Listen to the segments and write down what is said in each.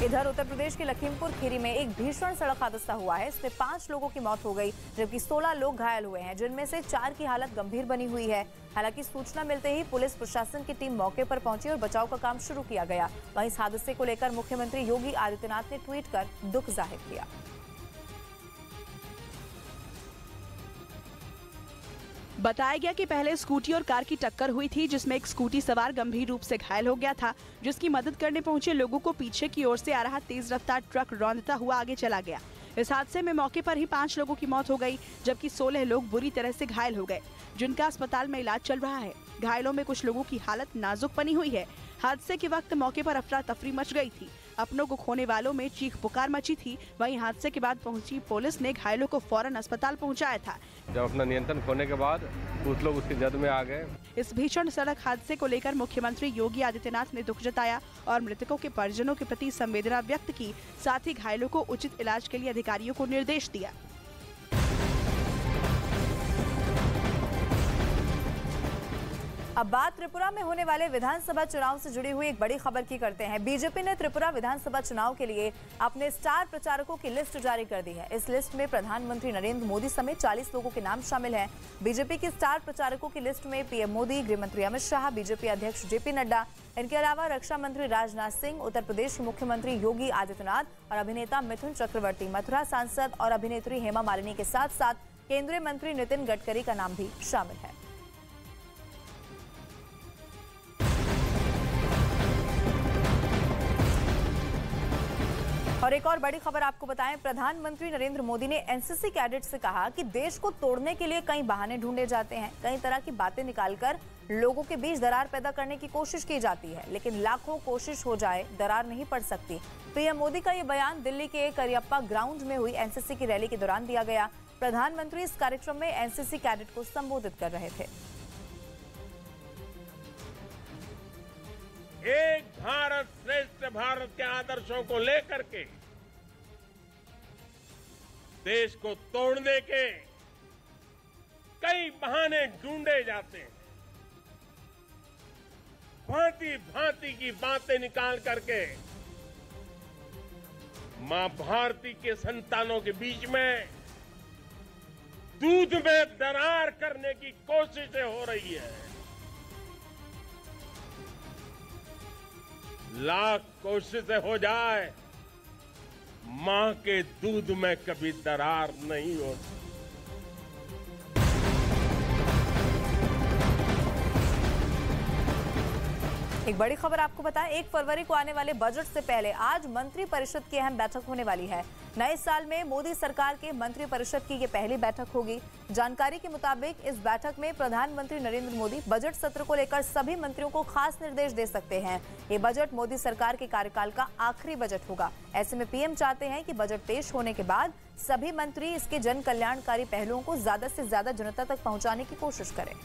इधर उत्तर प्रदेश के लखीमपुर खीरी में एक भीषण सड़क हादसा हुआ है। इसमें 5 लोगों की मौत हो गई, जबकि 16 लोग घायल हुए हैं, जिनमें से 4 की हालत गंभीर बनी हुई है। हालांकि सूचना मिलते ही पुलिस प्रशासन की टीम मौके पर पहुंची और बचाव का काम शुरू किया गया। वहीं इस हादसे को लेकर मुख्यमंत्री योगी आदित्यनाथ ने ट्वीट कर दुख जाहिर किया। बताया गया कि पहले स्कूटी और कार की टक्कर हुई थी, जिसमें एक स्कूटी सवार गंभीर रूप से घायल हो गया था, जिसकी मदद करने पहुंचे लोगों को पीछे की ओर से आ रहा तेज रफ्तार ट्रक रौंदता हुआ आगे चला गया। इस हादसे में मौके पर ही 5 लोगों की मौत हो गई, जबकि 16 लोग बुरी तरह से घायल हो गए, जिनका अस्पताल में इलाज चल रहा है। घायलों में कुछ लोगों की हालत नाजुक बनी हुई है। हादसे के वक्त मौके पर अफरा तफरी मच गई थी। अपनों को खोने वालों में चीख पुकार मची थी। वहीं हादसे के बाद पहुंची पुलिस ने घायलों को फौरन अस्पताल पहुंचाया था। जब अपना नियंत्रण खोने के बाद कुछ लोग उसकी जद में आ गए। इस भीषण सड़क हादसे को लेकर मुख्यमंत्री योगी आदित्यनाथ ने दुख जताया और मृतकों के परिजनों के प्रति संवेदना व्यक्त की। साथ ही घायलों को उचित इलाज के लिए अधिकारियों को निर्देश दिया। अब बात त्रिपुरा में होने वाले विधानसभा चुनाव से जुड़ी हुई एक बड़ी खबर की करते हैं। बीजेपी ने त्रिपुरा विधानसभा चुनाव के लिए अपने स्टार प्रचारकों की लिस्ट जारी कर दी है। इस लिस्ट में प्रधानमंत्री नरेंद्र मोदी समेत 40 लोगों के नाम शामिल हैं। बीजेपी के स्टार प्रचारकों की लिस्ट में पीएम मोदी, गृह मंत्री अमित शाह, बीजेपी अध्यक्ष जेपी नड्डा, इनके अलावा रक्षा मंत्री राजनाथ सिंह, उत्तर प्रदेश के मुख्यमंत्री योगी आदित्यनाथ और अभिनेता मिथुन चक्रवर्ती, मथुरा सांसद और अभिनेत्री हेमा मालिनी के साथ साथ केंद्रीय मंत्री नितिन गडकरी का नाम भी शामिल है। और एक और बड़ी खबर आपको बताएं, प्रधानमंत्री नरेंद्र मोदी ने एनसीसी कैडेट से कहा कि देश को तोड़ने के लिए कई बहाने ढूंढे जाते हैं, कई तरह की बातें निकालकर लोगों के बीच दरार पैदा करने की कोशिश की जाती है, लेकिन लाखों कोशिश हो जाए दरार नहीं पड़ सकती। पीएम मोदी का ये बयान दिल्ली के करियप्पा ग्राउंड में हुई एनसीसी की रैली के दौरान दिया गया। प्रधानमंत्री इस कार्यक्रम में एनसीसी कैडेट को संबोधित कर रहे थे। एक भारत श्रेष्ठ भारत के आदर्शों को लेकर के देश को तोड़ने के कई बहाने ढूंढे जाते हैं। भांति भांति की बातें निकाल करके मां भारती के संतानों के बीच में दूध में दरार करने की कोशिशें हो रही है। लाख कोशिशें हो जाए, मां के दूध में कभी दरार नहीं होती। एक बड़ी खबर आपको बताएं, 1 फरवरी को आने वाले बजट से पहले आज मंत्री परिषद की अहम बैठक होने वाली है। नए साल में मोदी सरकार के मंत्री परिषद की ये पहली बैठक होगी। जानकारी के मुताबिक इस बैठक में प्रधानमंत्री नरेंद्र मोदी बजट सत्र को लेकर सभी मंत्रियों को खास निर्देश दे सकते हैं। ये बजट मोदी सरकार के कार्यकाल का आखिरी बजट होगा। ऐसे में पीएम चाहते हैं कि बजट पेश होने के बाद सभी मंत्री इसके जन कल्याणकारी पहलुओं को ज्यादा से ज्यादा जनता तक पहुंचाने की कोशिश करें।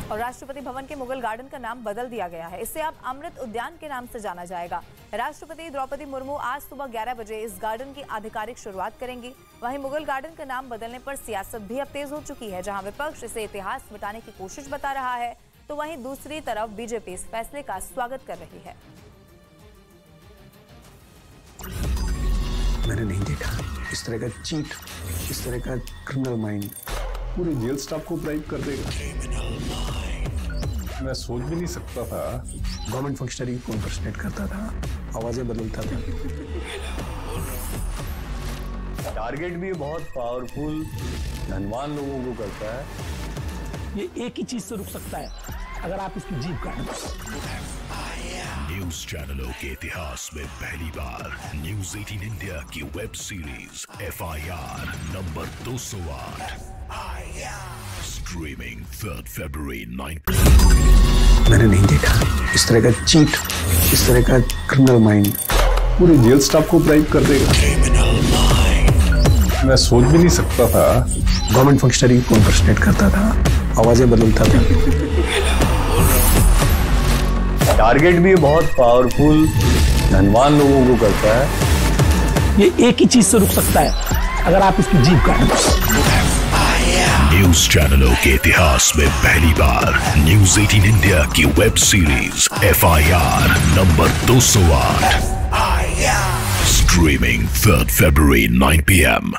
और राष्ट्रपति भवन के मुगल गार्डन का नाम बदल दिया गया है। इसे अब अमृत उद्यान के नाम से जाना जाएगा। राष्ट्रपति द्रौपदी मुर्मू आज सुबह 11 बजे इस गार्डन की आधिकारिक शुरुआत करेंगी। वहीं मुगल गार्डन का नाम बदलने पर सियासत भी अब तेज हो चुकी है। जहां विपक्ष इसे इतिहास मिटाने की कोशिश बता रहा है, तो वहीं दूसरी तरफ बीजेपी इस फैसले का स्वागत कर रही है। मैंने नहीं देखा इस तरह का चीट, इस तरह का क्रिमिनल माइंड पूरे जेल स्टाफ को ब्राइब कर देगा। मैं सोच भी नहीं सकता था। गवर्नमेंट फंक्शनरी को इम्पर्सनेट करता था, आवाजें बदलता था। टारगेट भी बहुत पावरफुल धनवान लोगों को करता है। ये एक ही चीज से रुक सकता है, अगर आप इसकी जीभ काट दो। न्यूज चैनलों के इतिहास में पहली बार न्यूज 18 इंडिया की web series FIR number 208 streaming 3 फरवरी 9। मैंने नहीं देखा इस तरह का चीट, इस तरह का क्रिमिनल माइंड पूरे जेल स्टाफ को ब्राइब कर देगा। मैं सोच भी नहीं सकता था। गवर्नमेंट फंक्शनरी को इम्पर्सनेट करता था, आवाजें बदलता था। टारगेट भी बहुत पावरफुल धनवान लोगों को करता है। ये एक ही चीज से रुक सकता है, अगर आप इसकी जीभ काट दो। न्यूज चैनलों के इतिहास में पहली बार न्यूज 18 इंडिया की web series FIR number 208 streaming 3rd February 9 PM